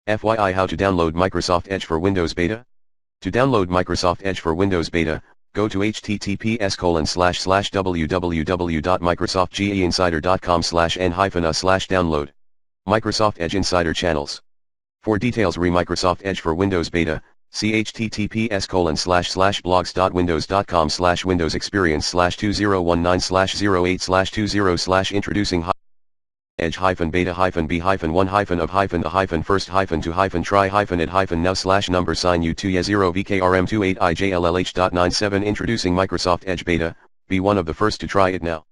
FYI, how to download Microsoft Edge for Windows Beta? To download Microsoft Edge for Windows Beta, go to https://www.microsoftgeinsider.com/n-a/download. Microsoft Edge Insider Channels. For details re Microsoft Edge for Windows Beta, see https://blogs.windows.com/windows experience/2019/08/20/introducing Edge-beta-1-of-2-try-now/number sign u2 0 vkrm28ijllh.97 introducing Microsoft Edge Beta, be one of the first to try it now.